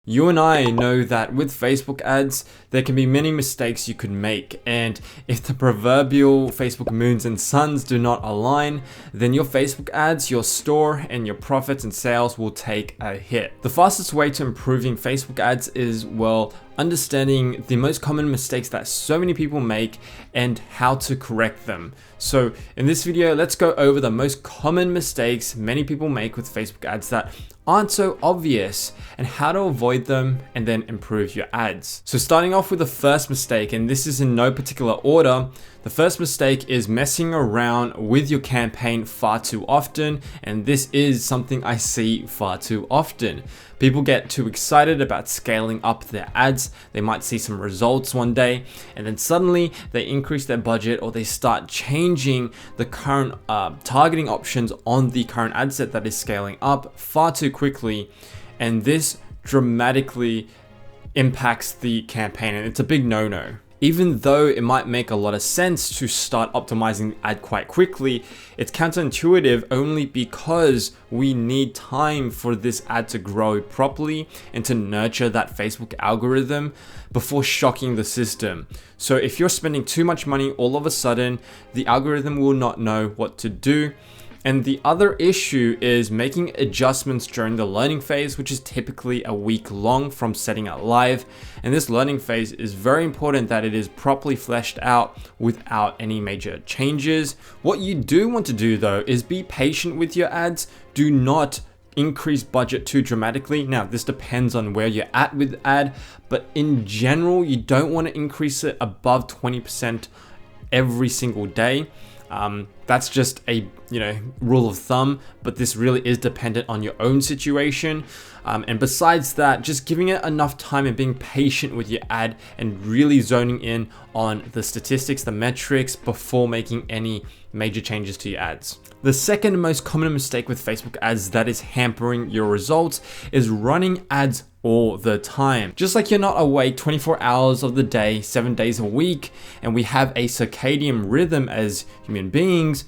You and I know that with Facebook ads, there can be many mistakes you could make, and if the proverbial Facebook moons and suns do not align, then your Facebook ads, your store, and your profits and sales will take a hit. The fastest way to improving Facebook ads is, well, understanding the most common mistakes that so many people make and how to correct them. So in this video, let's go over the most common mistakes many people make with Facebook ads that aren't so obvious and how to avoid them and then improve your ads. So starting off with the first mistake, and this is in no particular order, the first mistake is messing around with your campaign far too often, and this is something I see far too often. People get too excited about scaling up their ads. They might see some results one day, and then suddenly they increase their budget or they start changing the current targeting options on the current ad set that is scaling up far too quickly, and this dramatically impacts the campaign, and it's a big no-no. Even though it might make a lot of sense to start optimizing the ad quite quickly, it's counterintuitive only because we need time for this ad to grow properly and to nurture that Facebook algorithm before shocking the system. So if you're spending too much money all of a sudden, the algorithm will not know what to do. And the other issue is making adjustments during the learning phase, which is typically a week long from setting it live. And this learning phase is very important that it is properly fleshed out without any major changes. What you do want to do though is be patient with your ads. Do not increase budget too dramatically. Now, this depends on where you're at with the ad, but in general, you don't want to increase it above 20% every single day. That's just a rule of thumb, but this really is dependent on your own situation. And besides that, just giving it enough time and being patient with your ad and really zoning in on the statistics, the metrics before making any major changes to your ads. The second most common mistake with Facebook ads that is hampering your results is running ads all the time. Just like you're not awake 24 hours of the day, 7 days a week, and we have a circadian rhythm as human beings,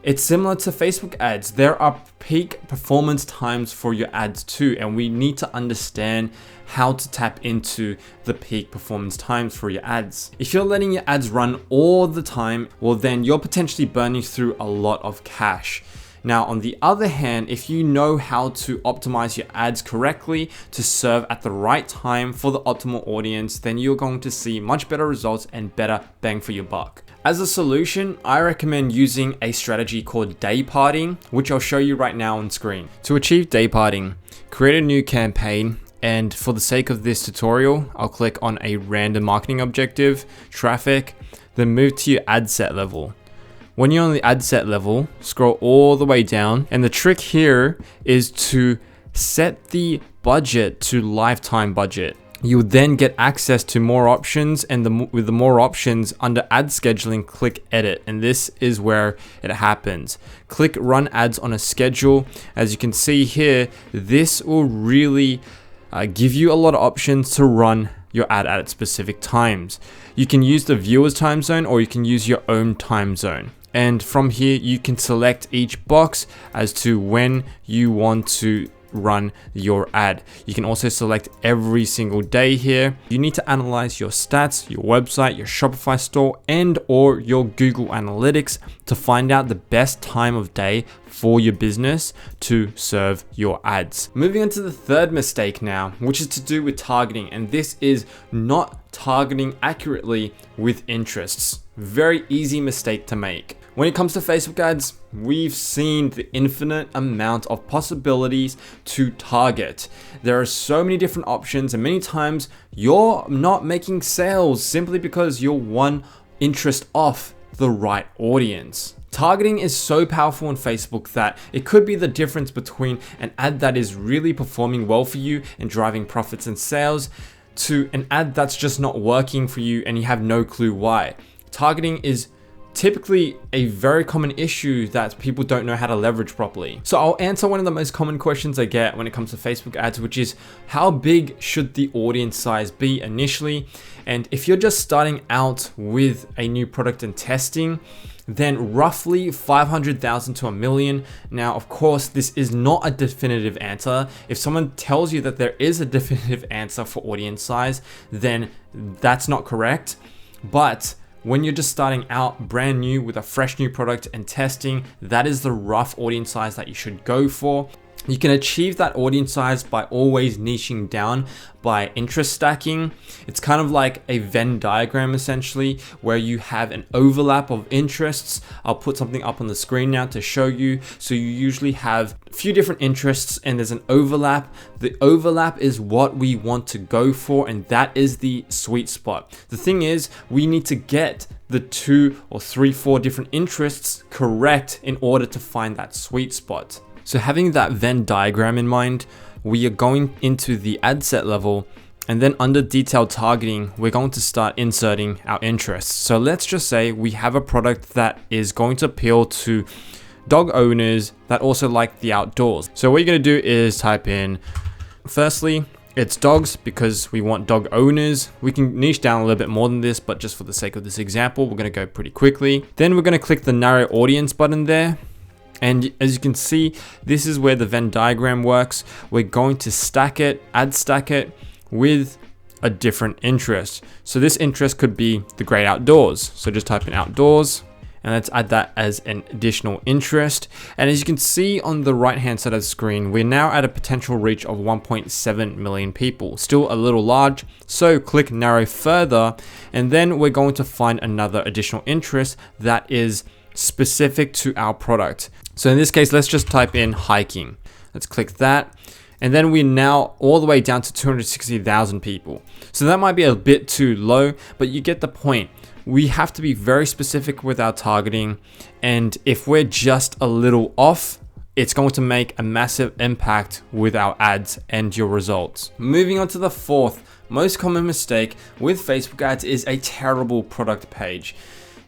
it's similar to Facebook ads. There are peak performance times for your ads too, and we need to understand how to tap into the peak performance times for your ads. If you're letting your ads run all the time, well then you're potentially burning through a lot of cash. Now, on the other hand, if you know how to optimize your ads correctly to serve at the right time for the optimal audience, then you're going to see much better results and better bang for your buck. As a solution, I recommend using a strategy called day parting, which I'll show you right now on screen. To achieve day parting, create a new campaign, and for the sake of this tutorial, I'll click on a random marketing objective, traffic, then move to your ad set level. When you're on the ad set level, scroll all the way down, and the trick here is to set the budget to lifetime budget. You'll then get access to more options, and with the more options under ad scheduling, click edit, and this is where it happens. Click run ads on a schedule. As you can see here, this will really give you a lot of options to run your ad at specific times. You can use the viewer's time zone or you can use your own time zone. And from here, you can select each box as to when you want to run your ad. You can also select every single day here. You need to analyze your stats, your website, your Shopify store, and or your Google Analytics to find out the best time of day for your business to serve your ads. Moving on to the third mistake now, which is to do with targeting, and this is not targeting accurately with interests. Very easy mistake to make. When it comes to Facebook ads, we've seen the infinite amount of possibilities to target. There are so many different options, and many times you're not making sales simply because you're one interest off the right audience. Targeting is so powerful on Facebook that it could be the difference between an ad that is really performing well for you and driving profits and sales to an ad that's just not working for you and you have no clue why. Targeting is typically a very common issue that people don't know how to leverage properly. So I'll answer one of the most common questions I get when it comes to Facebook ads, which is how big should the audience size be initially? And if you're just starting out with a new product and testing, then roughly 500,000 to $1 million. Now, of course, this is not a definitive answer. If someone tells you that there is a definitive answer for audience size, then that's not correct. But when you're just starting out brand new with a fresh new product and testing, that is the rough audience size that you should go for. You can achieve that audience size by always niching down by interest stacking. It's kind of like a Venn diagram essentially, where you have an overlap of interests. I'll put something up on the screen now to show you. So you usually have a few different interests and there's an overlap. The overlap is what we want to go for, and that is the sweet spot. The thing is, we need to get the 2 or 3, 4 different interests correct in order to find that sweet spot. So having that Venn diagram in mind, we are going into the ad set level, and then under detailed targeting, we're going to start inserting our interests. So let's just say we have a product that is going to appeal to dog owners that also like the outdoors. So what you're going to do is type in, firstly, it's dogs because we want dog owners. We can niche down a little bit more than this, but just for the sake of this example, we're going to go pretty quickly. Then we're going to click the narrow audience button there. And as you can see, this is where the Venn diagram works. We're going to stack it, ad stack it with a different interest. So this interest could be the great outdoors. So just type in outdoors and let's add that as an additional interest. And as you can see on the right hand side of the screen, we're now at a potential reach of 1.7 million people. Still a little large. So click narrow further, and then we're going to find another additional interest that is specific to our product. So in this case, let's just type in hiking. Let's click that. And then we're now all the way down to 260,000 people. So that might be a bit too low, but you get the point. We have to be very specific with our targeting. And if we're just a little off, it's going to make a massive impact with our ads and your results. Moving on to the fourth most common mistake with Facebook ads is a terrible product page.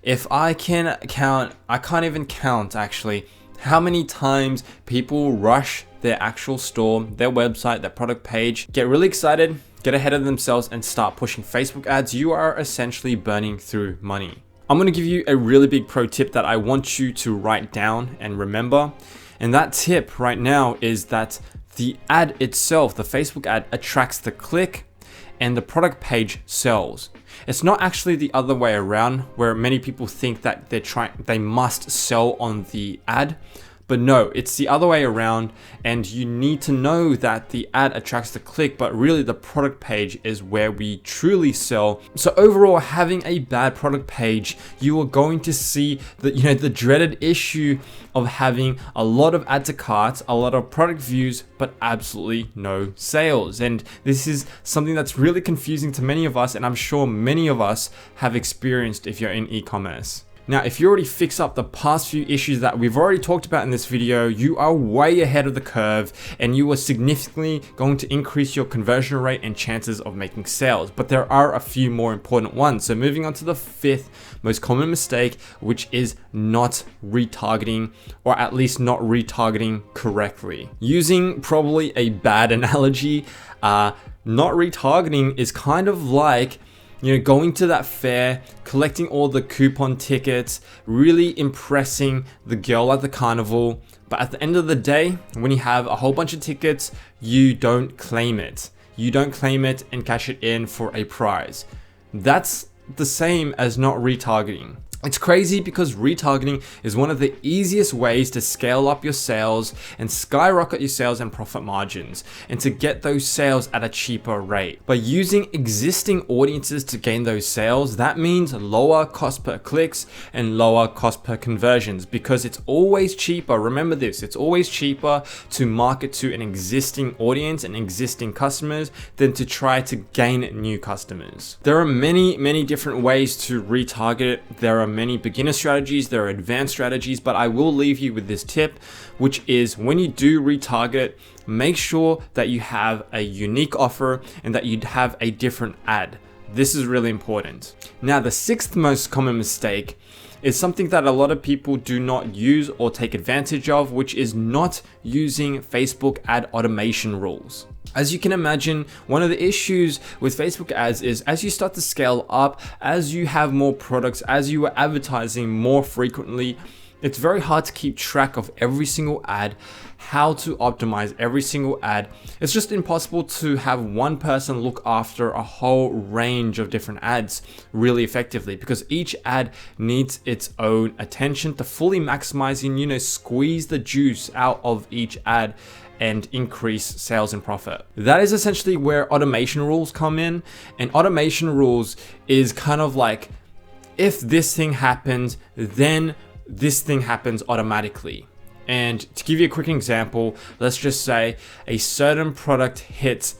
If I can count, I can't even count actually, how many times people rush their actual store, their website, their product page, get really excited, get ahead of themselves and start pushing Facebook ads. You are essentially burning through money. I'm going to give you a really big pro tip that I want you to write down and remember. And that tip right now is that the ad itself, the Facebook ad, attracts the click and the product page sells. It's not actually the other way around, where many people think that they must sell on the ad. But no, it's the other way around, and you need to know that the ad attracts the click, but really the product page is where we truly sell. So overall, having a bad product page, you are going to see the dreaded issue of having a lot of add to carts, a lot of product views, but absolutely no sales. And this is something that's really confusing to many of us, and I'm sure many of us have experienced if you're in e-commerce. Now, if you already fix up the past few issues that we've already talked about in this video, you are way ahead of the curve and you are significantly going to increase your conversion rate and chances of making sales. But there are a few more important ones. So moving on to the fifth most common mistake, which is not retargeting, or at least not retargeting correctly. Using probably a bad analogy, not retargeting is kind of like going to that fair, collecting all the coupon tickets, really impressing the girl at the carnival. But at the end of the day, when you have a whole bunch of tickets, you don't claim it. You don't claim it and cash it in for a prize. That's the same as not retargeting. It's crazy because retargeting is one of the easiest ways to scale up your sales and skyrocket your sales and profit margins, and to get those sales at a cheaper rate. By using existing audiences to gain those sales, that means lower cost per clicks and lower cost per conversions, because it's always cheaper. Remember this, it's always cheaper to market to an existing audience and existing customers than to try to gain new customers. There are many different ways to retarget. There are many beginner strategies, there are advanced strategies, but I will leave you with this tip, which is when you do retarget, make sure that you have a unique offer and that you have a different ad. This is really important. Now, the sixth most common mistake is something that a lot of people do not use or take advantage of, which is not using Facebook ad automation rules. As you can imagine, one of the issues with Facebook ads is as you start to scale up, as you have more products, as you are advertising more frequently, it's very hard to keep track of every single ad, how to optimize every single ad. It's just impossible to have one person look after a whole range of different ads really effectively, because each ad needs its own attention to fully maximizing, squeeze the juice out of each ad and increase sales and profit. That is essentially where automation rules come in. And automation rules is kind of like, if this thing happens, then this thing happens automatically. And to give you a quick example, let's just say a certain product hits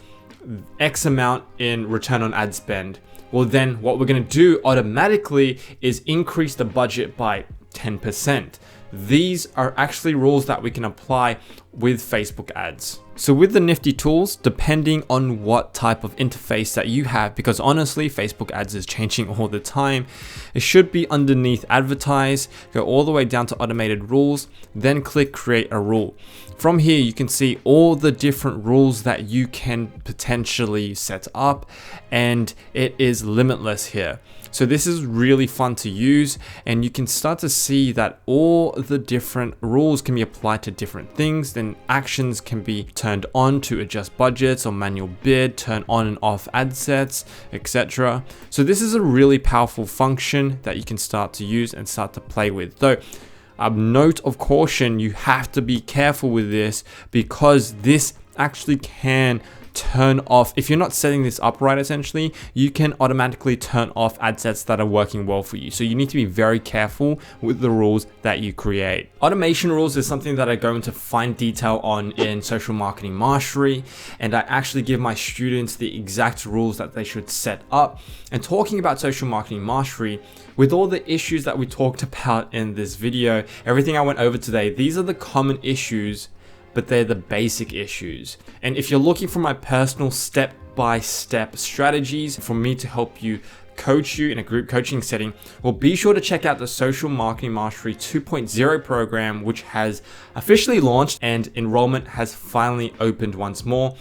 X amount in return on ad spend. Well, then what we're gonna do automatically is increase the budget by 10%. These are actually rules that we can apply with Facebook ads. So with the nifty tools, depending on what type of interface that you have, because honestly, Facebook ads is changing all the time, it should be underneath advertise, go all the way down to automated rules, then click create a rule. From here, you can see all the different rules that you can potentially set up, and it is limitless here. So this is really fun to use, and you can start to see that all the different rules can be applied to different things. Then actions can be turned on to adjust budgets or manual bid, turn on and off ad sets, etc. So this is a really powerful function that you can start to use and start to play with. Though, a note of caution, you have to be careful with this, because this actually can turn off, if you're not setting this up right, essentially, you can automatically turn off ad sets that are working well for you. So you need to be very careful with the rules that you create. Automation rules is something that I go into fine detail on in Social Marketing Mastery, and I actually give my students the exact rules that they should set up. And talking about Social Marketing Mastery, with all the issues that we talked about in this video, everything I went over today, these are the common issues, but they're the basic issues. And if you're looking for my personal step-by-step strategies for me to help you coach you in a group coaching setting, well, be sure to check out the Social Marketing Mastery 2.0 program, which has officially launched and enrollment has finally opened once more.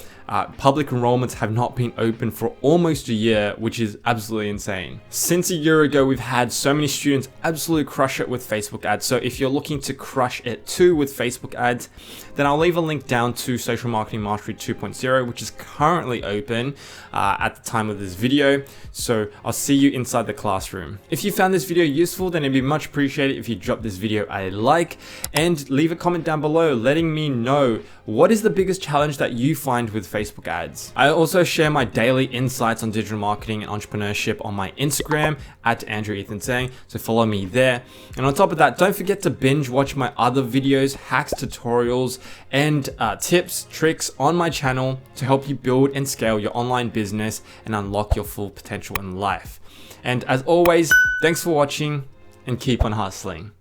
Public enrollments have not been open for almost a year, which is absolutely insane. Since a year ago, we've had so many students absolutely crush it with Facebook ads. So if you're looking to crush it too with Facebook ads, then I'll leave a link down to Social Marketing Mastery 2.0, which is currently open at the time of this video. So I'll see you inside the classroom. If you found this video useful, then it'd be much appreciated if you drop this video a like and leave a comment down below letting me know what is the biggest challenge that you find with Facebook ads. I also share my daily insights on digital marketing and entrepreneurship on my Instagram at Zeng, so follow me there. And on top of that, don't forget to binge watch my other videos, hacks, tutorials, and tips, tricks on my channel to help you build and scale your online business and unlock your full potential in life. And as always, thanks for watching and keep on hustling.